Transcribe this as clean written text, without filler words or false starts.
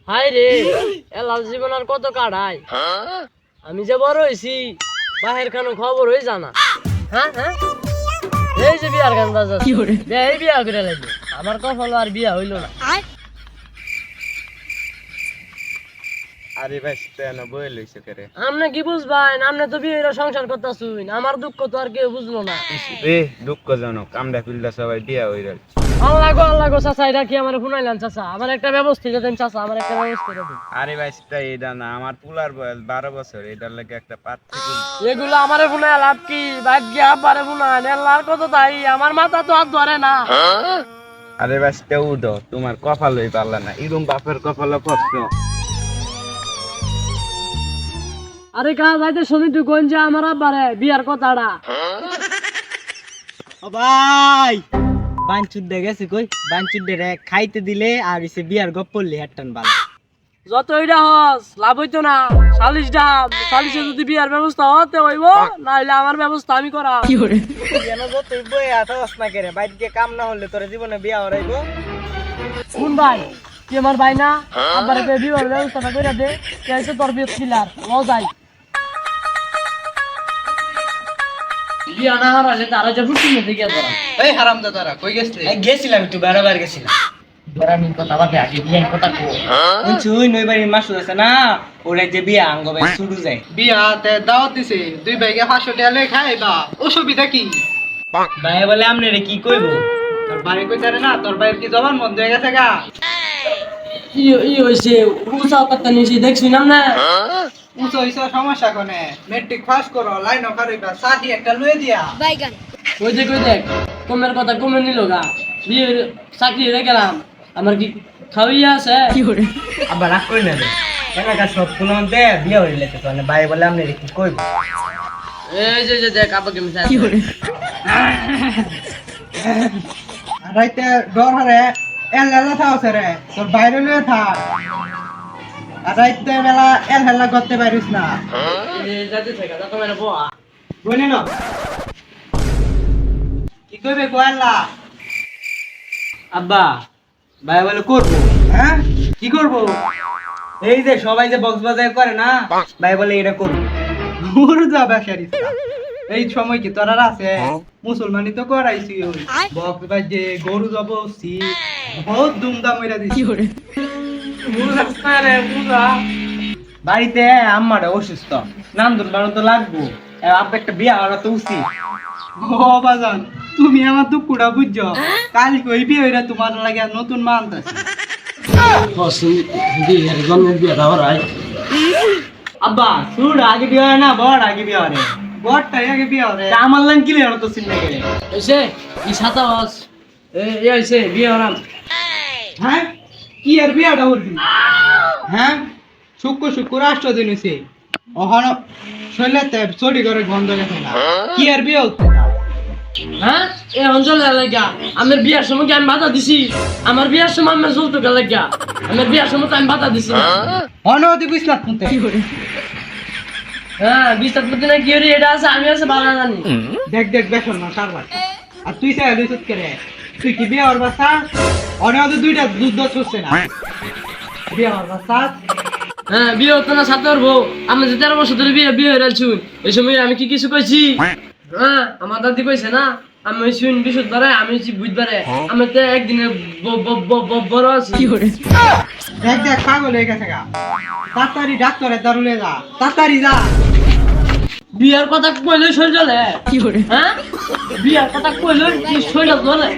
high রে এলাল জীবন আর কত কাটাই আমি যে বড় হইছি বাহির খানো খবর হই জানা হ্যাঁ হ্যাঁ এই যে বিয়ার গান বাজা বিয়া করে লাগবে আমার কপাল আর বিয়া হইল না আরে ভাই তেন বই লইছে করে আমনে কি বুঝবাই আমনে তো বিয়ের সংসার করতাছুই আমার দুঃখ তো আর কেউ বুঝলো না রে দুঃখজনক আমরা পিল্লা সবাই বিয়া হইরা আল্লাহ গো চাচা এটা কি আমার শুনাইলেন চাচা আমার একটা ব্যবস্থা করে দেন চাচা আমার একটা ব্যবস্থা করে দেন আরে ভাই সেটা এটা না আমার পুলার বয়স 12 বছর এটার লাগে একটা পার্থক্য এগুলো আমারে শুনাই লাভ কি ভাগ্য আবারে শুনাই আল্লাহর কত তাই আমার মাথা তো হাত ধরে না আরে ভাই সেটা উদো তোমার কপাল হই পারলা না এরকম বাপের কপাল কষ্ট আরে কা যাইতে শুনি তুই কোন যে আমার আব্বারে বিয়ার কথাটা ও ভাই বাঞ্চুদ দে গেছে কই বাঞ্চুদ দে রে খাইতে দিলে আর ইসে বিয়ার গপ পড়লি হাটটান বাল যত এটা হস লাভ হইতো না সালিশে যদি বিয়ার ব্যবস্থা হতে হইব নাইলে আমার ব্যবস্থা আমি করা কেন যত তুই বই আতাস না করে বাইরে গিয়ে কাম না হলে তোর জীবনে বিয়া হরাইব কোন ভাই কি আমার ভাই না আব্বারে বিয়ার ব্যবস্থাটা কইরা দে কেইছে তোর বিয়ে কিলার ও যাই বিয়া না হারালে তারা যে ফুটি মধ্যে গিয়া ধরা এই হারামজাদারা কই গেছলি গেছিলাম একটু বেড়াবার গেছিলাম বেড়ামিন কথা বাদে আগে বিয়ার কথা কো শুই নইবাড়ি মাসুদ আছে না ওরে যে বিয়া আঙ্গ ভাই শুরু যায় বিয়াতে দাওয়াত দিছে দুই ভাইকে 500 টাকা লই খাইবা অসুবিধা কি ভাই বলে আমনে রে কি কইব তোর ভাই কইতারে না তোর ভাইয়ের কি জবান বন্ধ হয়ে গেছে গা ই হইছে উসাও কথা নিছি দেখছি না না উঁচু হইছে সমস্যা কোনে মেট্রিক পাস করো লাইন করিবা সাথী একটা লই দিয়া কই দেখ কমের কথা কমে নিল গা বিয়ের চাকরি রে গেলাম আমার কি খাওয়াইয়া আছে কি করে আবার রাগ করি না রে এলাকার সব ফুলতে বিয়া হইলে তো মানে ভাই বলে আমনে রে কি কইব এই যে দেখ আপাকে মিশা কি করে রাইতে ডর হরে এলা থাকছে রে তোর বাইরে লই থাক আর রাইতে বেলা হেলা করতে পারিস না এই যাতে থেকে তো মানে boa বলি না কি কইবে কোয়ালা আব্বা ভাই বলে করব হ্যাঁ কি করবো এই যে সবাই যে বক্স বাজার করে না ভাই বলে এটা করব গরু যাবে শারিস্তা এই সময় কি তোরা আছে মুসলমানি তো করাইছি ওই বক বাজে গরু যাব সি বহুত ধুমধাম হইরা দিছি বাড়িতে আম্মাটা অসুস্থ নাম ধরবার তো লাগবো আব্বা একটা বিয়া হওয়া তো উচিত ও বাজান তুমি আমার দুঃখটা বুঝছো কাল কই বিয়ে হইরা তোমার লাগে নতুন মা আনতাছি বিয়ের জন্য বিয়ে দাবার আই আব্বা শুরু আগে বিয়া হয় না বড় আগে বিয়া হয় বড়টা আগে বিয়ে হবে আমার লান কি লেগে তো চিন্তা করে এসে কি সাতা বাস এই আইছে বিয়ে হরাম হ্যাঁ কি আর বিয়েটা হইবি হ্যাঁ শুক্র রাষ্ট্র দিন হইছে ওখান শৈলাতে চড়ি করে গন্ধ গেছে না কি আর বিয়ে হচ্ছে হ্যাঁ এই অঞ্চলে লাগা আমার বিয়ার সময় কি আমি বাধা দিছি আমার বিয়ার সময় আমি যৌতুক লাগা আমার বিয়ার সময় তো আমি বাধা দিছি না অনবধি বুঝলাম শুনতে হ্যাঁ বিশ্বাস করতে না কি হরি এটা আছে আমি আছে বাধা জানি দেখ বেসর না সারবার আর তুই চাই লইছত করে তুই কি বিয়ে হওয়ার বাসা অনবধি দুইটা দুধ ছুটছে না বিয়ে হওয়ার বাসা হ্যাঁ বিয়ে হতো না সাথে পারবো আমি যে 13 বছর ধরে বিয়ে হয়ে রাখছি এই সময় আমি কি কিছু কইছি হ্যাঁ আমার দাদি কইছে না আমি শুন বৃহস্পতিবারে আমি বুধবারে আমি তো একদিনে বড় আছি কি করে দেখ পাগল হয়ে গেছে গা তাড়াতাড়ি ডাক্তারের দারুলে যা তাড়াতাড়ি যা বিয়ার কথা কইলে শরীর জ্বলে কি করে হ্যাঁ বিয়ার কথা কইলে কি শরীর জ্বলে